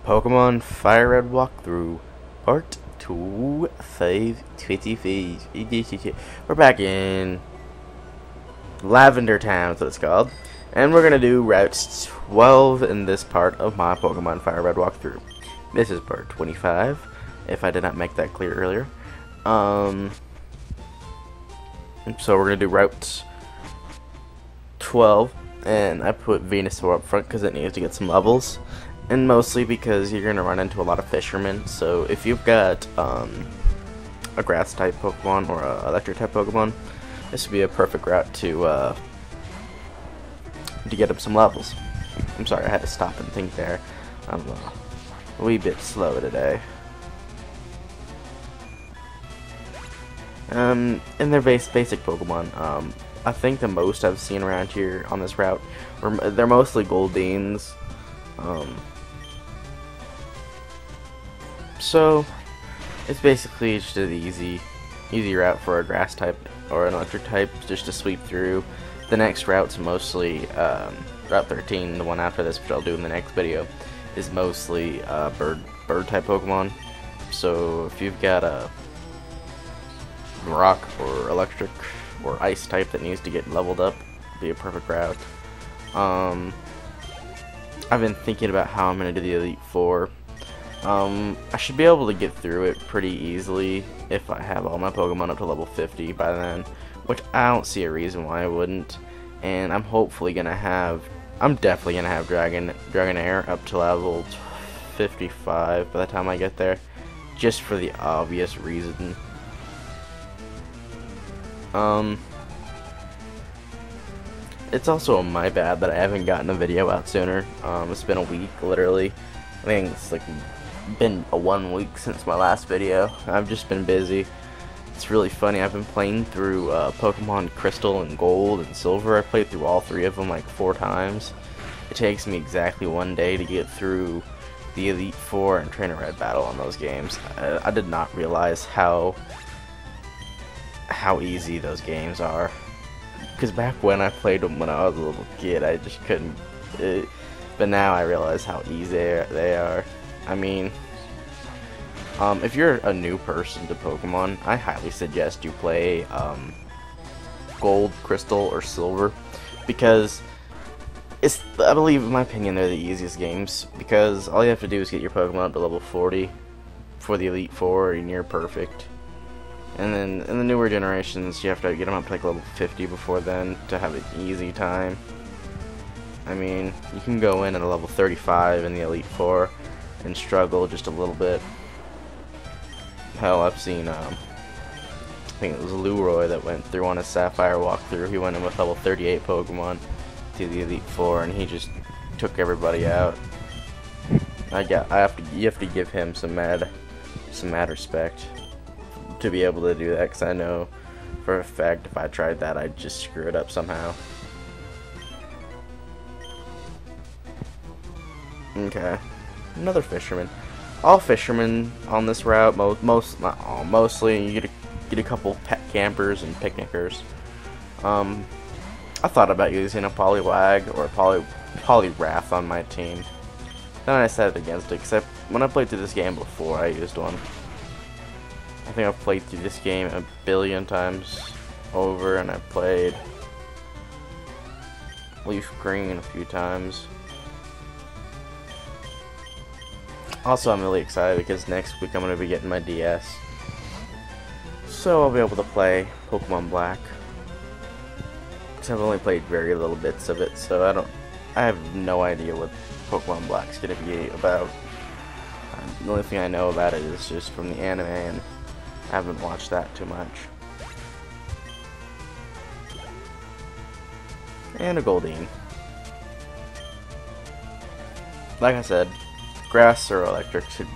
Pokemon Fire Red Walkthrough Part 2 525. We're back in Lavender Town, that's what it's called. And we're gonna do Route 12 in this part of my Pokemon Fire Red Walkthrough. This is part 25, if I did not make that clear earlier. So we're gonna do Route 12, and I put Venusaur up front because it needs to get some levels. And mostly because you're going to run into a lot of fishermen. So if you've got a grass type Pokemon or an electric type Pokemon, this would be a perfect route to get up some levels. I'm sorry, I had to stop and think there. I'm a wee bit slow today. And they're basic Pokemon. I think the most I've seen around here on this route, they're mostly Goldines. So it's basically just an easy route for a grass type or an electric type just to sweep through. The next route's mostly Route 13, the one after this, which I'll do in the next video, is mostly bird type Pokemon. So if you've got a rock or electric or ice type that needs to get leveled up, it'd be a perfect route. I've been thinking about how I'm going to do the Elite Four. I should be able to get through it pretty easily if I have all my Pokemon up to level 50 by then, which I don't see a reason why I wouldn't. And I'm definitely going to have Dragonair up to level 55 by the time I get there, just for the obvious reason. It's also my bad that I haven't gotten a video out sooner. It's been a week, literally. I think it's like been 1 week since my last video. I've just been busy. It's really funny. I've been playing through Pokemon Crystal and Gold and Silver. I played through all 3 of them like 4 times. It takes me exactly 1 day to get through the Elite Four and Trainer Red battle on those games. I did not realize how easy those games are. Because back when I played them when I was a little kid, I just couldn't. But now I realize how easy they are. I mean, if you're a new person to Pokemon, I highly suggest you play Gold, Crystal, or Silver, because I believe, in my opinion, they're the easiest games, because all you have to do is get your Pokemon up to level 40 for the Elite Four, and you're perfect. And then in the newer generations, you have to get them up to like level 50 before then to have an easy time. I mean, you can go in at a level 35 in the Elite Four and struggle just a little bit. Hell, I've seen, I think it was Leroy that went through on a Sapphire walkthrough. He went in with level 38 Pokemon to the Elite Four, and he just took everybody out. You have to give him some mad respect to be able to do that, because I know for a fact if I tried that, I'd just screw it up somehow. Okay, another fisherman. All fishermen on this route, mostly you get a couple pet campers and picnickers. I thought about using a Poliwag or a Poliwrath on my team. Then I decided against it, except when I played through this game before, I used one. I think I've played through this game a billion times over, and I played Leaf Green a few times. Also, I'm really excited because next week I'm going to be getting my DS, so I'll be able to play Pokemon Black. Because I've only played very little bits of it, so I have no idea what Pokemon Black's going to be about. The only thing I know about it is just from the anime, and I haven't watched that too much. And a Goldeen. Like I said, grass or electric should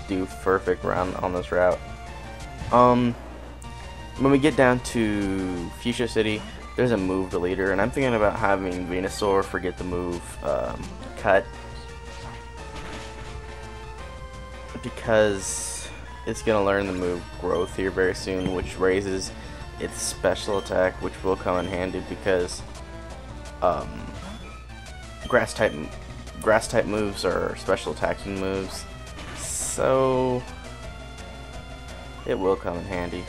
do perfect on this route. When we get down to Fuchsia City, there's a move deleter, and I'm thinking about having Venusaur forget the move Cut, because it's going to learn the move Growth here very soon, which raises its special attack, which will come in handy because grass type grass type moves or special attacking moves, so it will come in handy.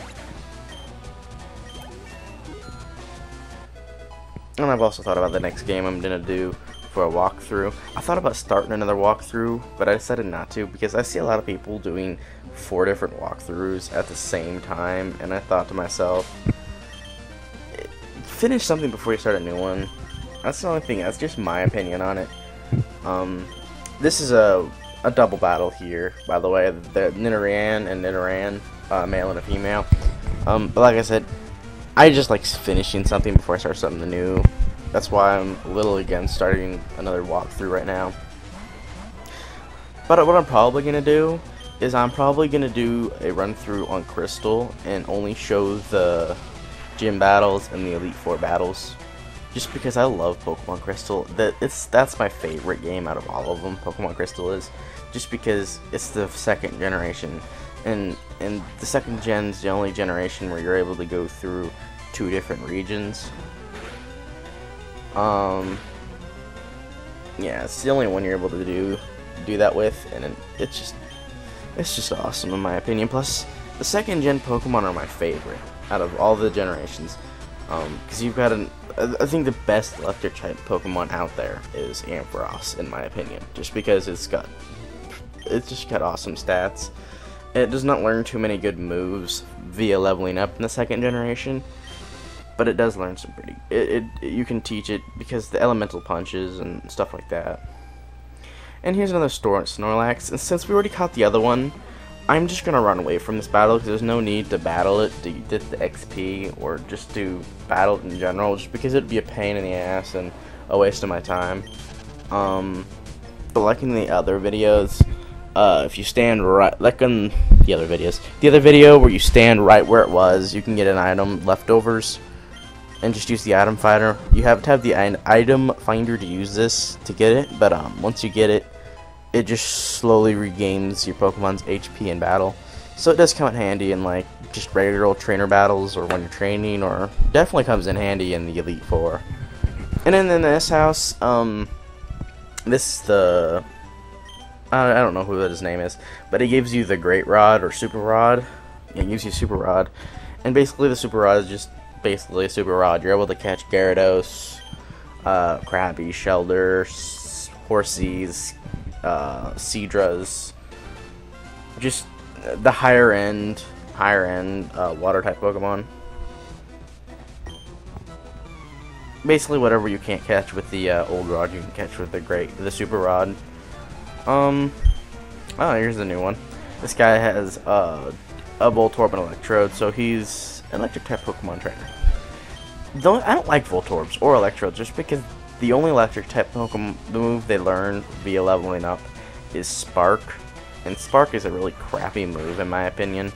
And I've also thought about the next game I'm gonna do for a walkthrough. I thought about starting another walkthrough, but I decided not to because I see a lot of people doing 4 different walkthroughs at the same time, and I thought to myself, finish something before you start a new one. That's the only thing. That's just my opinion on it. This is a double battle here, by the way. The Nidoran and Nidoran, male and a female. But like I said, I just like finishing something before I start something new. That's why I'm a little against starting another walkthrough right now. But what I'm probably gonna do is I'm probably gonna do a run through on Crystal and only show the gym battles and the Elite Four battles. Just because I love Pokemon Crystal. That's my favorite game out of all of them. Pokemon Crystal is just because it's the 2nd generation, and the 2nd gen's the only generation where you're able to go through 2 different regions. Yeah, it's the only one you're able to do that with, and it's just awesome in my opinion. Plus, the 2nd gen Pokemon are my favorite out of all the generations. Because you've got I think the best electric type Pokemon out there is Ampharos, in my opinion, just because it's just got awesome stats. It does not learn too many good moves via leveling up in the 2nd generation, but it does learn some pretty. You can teach it because the elemental punches and stuff like that. And here's another Snorlax, and since we already caught the other one, I'm just gonna run away from this battle because there's no need to battle it to get the XP or just to battle it in general, just because it'd be a pain in the ass and a waste of my time. But like in the other videos, if you stand right, like in the other video where you stand right where it was, you can get an item leftovers and just use the item finder. You have to have the item finder to use this to get it, but once you get it, it just slowly regains your Pokemon's HP in battle. So it does come in handy in like just regular old trainer battles or when you're training, or definitely comes in handy in the Elite Four. And then in this house, this is the, I don't know who his name is, but it gives you the Great Rod or Super Rod. Yeah, it gives you Super Rod. And basically the Super Rod is just basically a Super Rod. You're able to catch Gyarados, Krabby, Shelder, Horsies, Seadras, just the higher end water type Pokemon. Basically whatever you can't catch with the old rod, you can catch with the Super Rod. Oh, here's the new one. This guy has a Voltorb and Electrode, so he's an electric type Pokemon trainer. I don't like Voltorbs or Electrodes just because the only electric type Pokemon, the move they learn via leveling up is Spark, and Spark is a really crappy move in my opinion.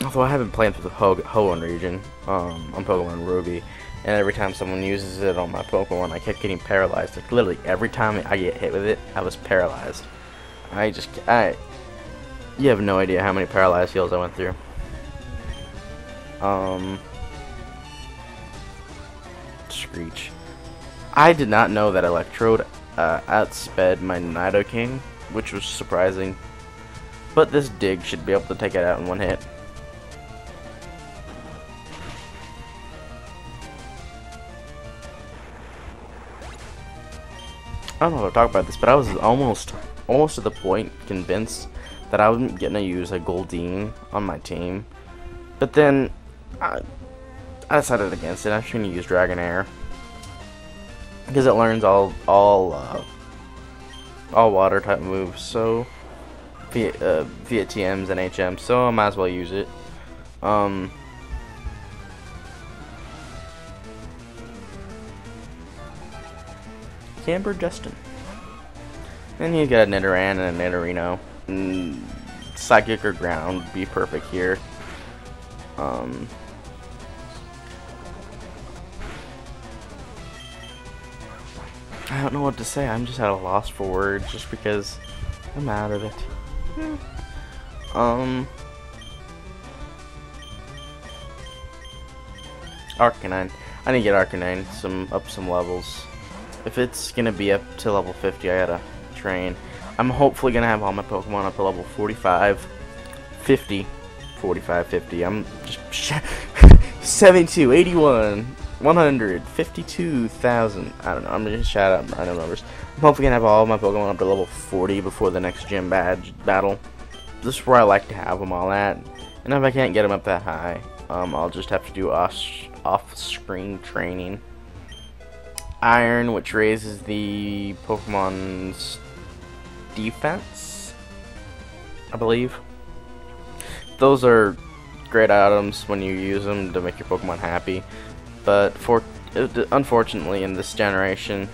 Although I haven't played through the Hoenn region on Pokemon Ruby, and every time someone uses it on my Pokemon, I kept getting paralyzed. Like literally every time I get hit with it, I was paralyzed. You have no idea how many paralyzed heals I went through. Screech. I did not know that Electrode outsped my Nidoking, which was surprising. But this Dig should be able to take it out in one hit. I don't know if I'll talk about this, but I was almost to the point convinced that I wasn't going to use a Goldeen on my team. But then I decided against it. I'm just going to use Dragonair because it learns all water type moves, so via TMs and HMs, so I might as well use it. Camber Justin. And he's got a Nidoran and a Nidorino. Psychic or Ground would be perfect here. I don't know what to say. I'm just at a loss for words just because I'm out of it. Arcanine. I need to get Arcanine up some levels. If it's gonna be up to level 50, I gotta train. I'm hopefully gonna have all my Pokemon up to level 45, 50, 45, 50. I'm just 72, 81, 100, 52,000. I don't know. I'm just shout out random numbers. I'm hopefully gonna have all my Pokemon up to level 40 before the next gym badge battle. This is where I like to have them all at. And if I can't get them up that high, I'll just have to do off-screen training. Iron, which raises the Pokemon's defense, I believe. Those are great items when you use them to make your Pokemon happy, but unfortunately in this generation,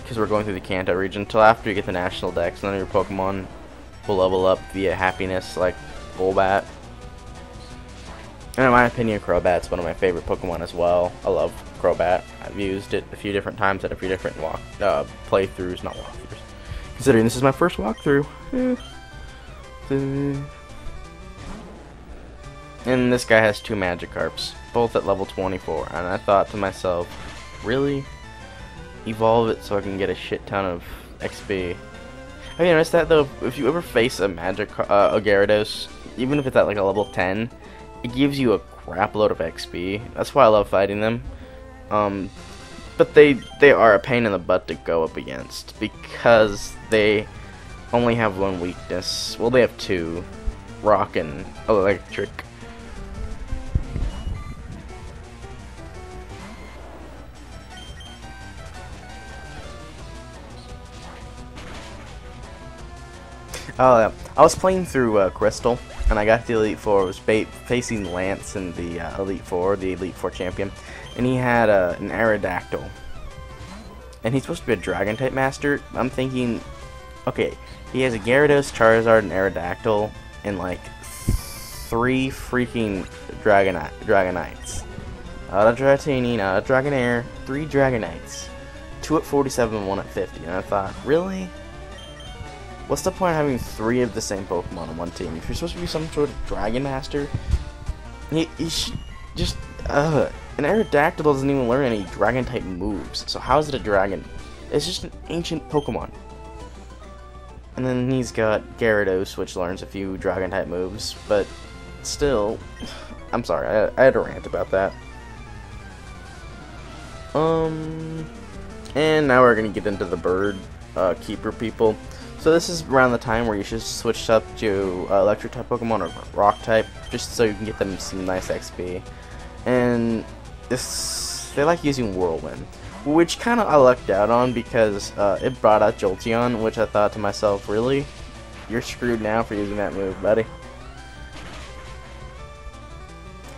because we're going through the Kanto region, until after you get the National Dex, none of your Pokemon will level up via happiness like Golbat. And in my opinion, Crobat's one of my favorite Pokemon as well. I love Crobat. I've used it a few different times at a few different playthroughs, not walkthroughs. Considering this is my first walkthrough. And this guy has 2 Magikarps, both at level 24. And I thought to myself, really? Evolve it so I can get a shit ton of XP. Have you noticed that though? If you ever face a Gyarados, even if it's at like a level 10, it gives you a crap load of XP. That's why I love fighting them. But they are a pain in the butt to go up against because they only have one weakness. Well, they have 2, rock and electric. Oh yeah, I was playing through Crystal, and I got the Elite Four. I was facing Lance in the Elite Four champion, and he had an Aerodactyl, and he's supposed to be a Dragon-type master. I'm thinking, okay, he has a Gyarados, Charizard, and Aerodactyl, and like 3 freaking Dragonites. Not a Dratini, not a Dragonair, 3 Dragonites. 2 at 47 and 1 at 50, and I thought, really? What's the point of having 3 of the same Pokemon on one team? If you're supposed to be some sort of Dragon Master, he should just, an Aerodactyl doesn't even learn any Dragon-type moves, so how is it a Dragon? It's just an ancient Pokemon. And then he's got Gyarados, which learns a few Dragon-type moves, but still, I'm sorry, I had a rant about that. And now we're gonna get into the bird keeper people. So this is around the time where you should switch up to electric type Pokemon or rock type, just so you can get them some nice XP. And they like using Whirlwind, which kind of I lucked out on because it brought out Jolteon, which I thought to myself, really? You're screwed now for using that move, buddy.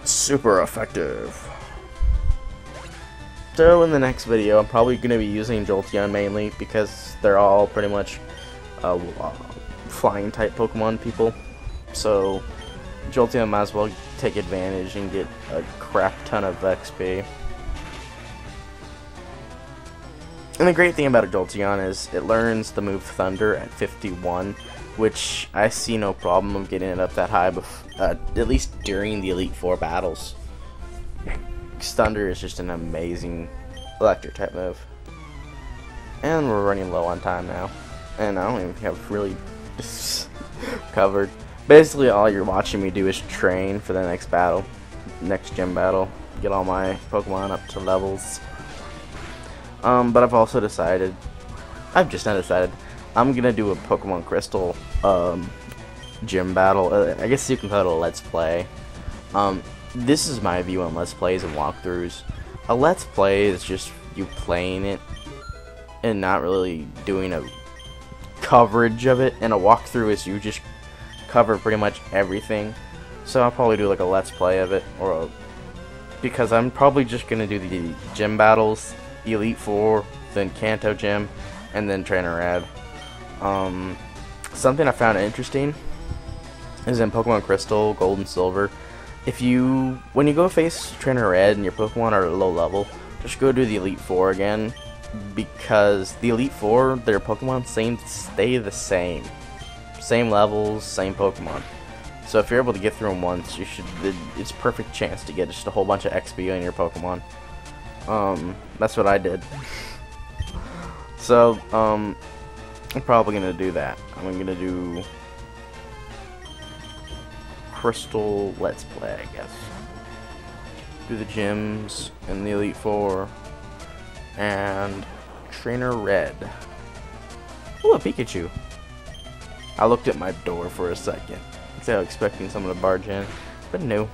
Super effective. So in the next video, I'm probably going to be using Jolteon mainly because they're all pretty much flying type Pokemon people, so Jolteon might as well take advantage and get a crap ton of XP. And the great thing about a Jolteon is it learns the move Thunder at 51, which I see no problem of getting it up that high, at least during the Elite Four battles. Thunder is just an amazing electric type move. And we're running low on time now. And I don't even have really covered. Basically, all you're watching me do is train for the next battle, next gym battle. Get all my Pokemon up to levels. But I've also decided, I'm gonna do a Pokemon Crystal gym battle. I guess you can call it a Let's Play. This is my view on Let's Plays and walkthroughs. A Let's Play is just you playing it and not really doing a coverage of it, and a walkthrough is you just cover pretty much everything. So I'll probably do like a Let's Play of it, because I'm probably just gonna do the gym battles, Elite Four, then Kanto Gym, and then Trainer Red. Something I found interesting is in Pokemon Crystal, Gold, and Silver. When you go face Trainer Red and your Pokemon are low level, just go do the Elite Four again, because the Elite Four, their Pokemon stay the same. Same levels, same Pokemon. So if you're able to get through them once, it's a perfect chance to get just a whole bunch of XP on your Pokemon. That's what I did. So, I'm probably gonna do that. I'm gonna do Crystal Let's Play, I guess. Do the gyms and the Elite Four and Trainer Red. Ooh, a Pikachu. I looked at my door for a second. I was expecting someone to barge in, but no.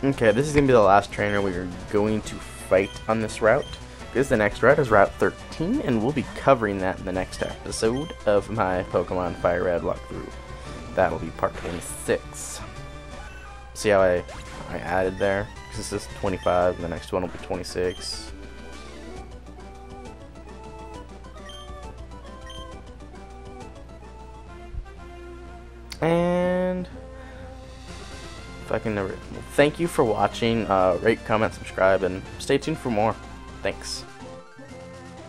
Okay, this is gonna be the last trainer we are going to fight on this route. Because the next route is Route 13, and we'll be covering that in the next episode of my Pokemon Fire Red walkthrough. That'll be part 26. See how I added there? Because this is 25, and the next one will be 26. And if I can never, thank you for watching. Rate, comment, subscribe, and stay tuned for more. Thanks.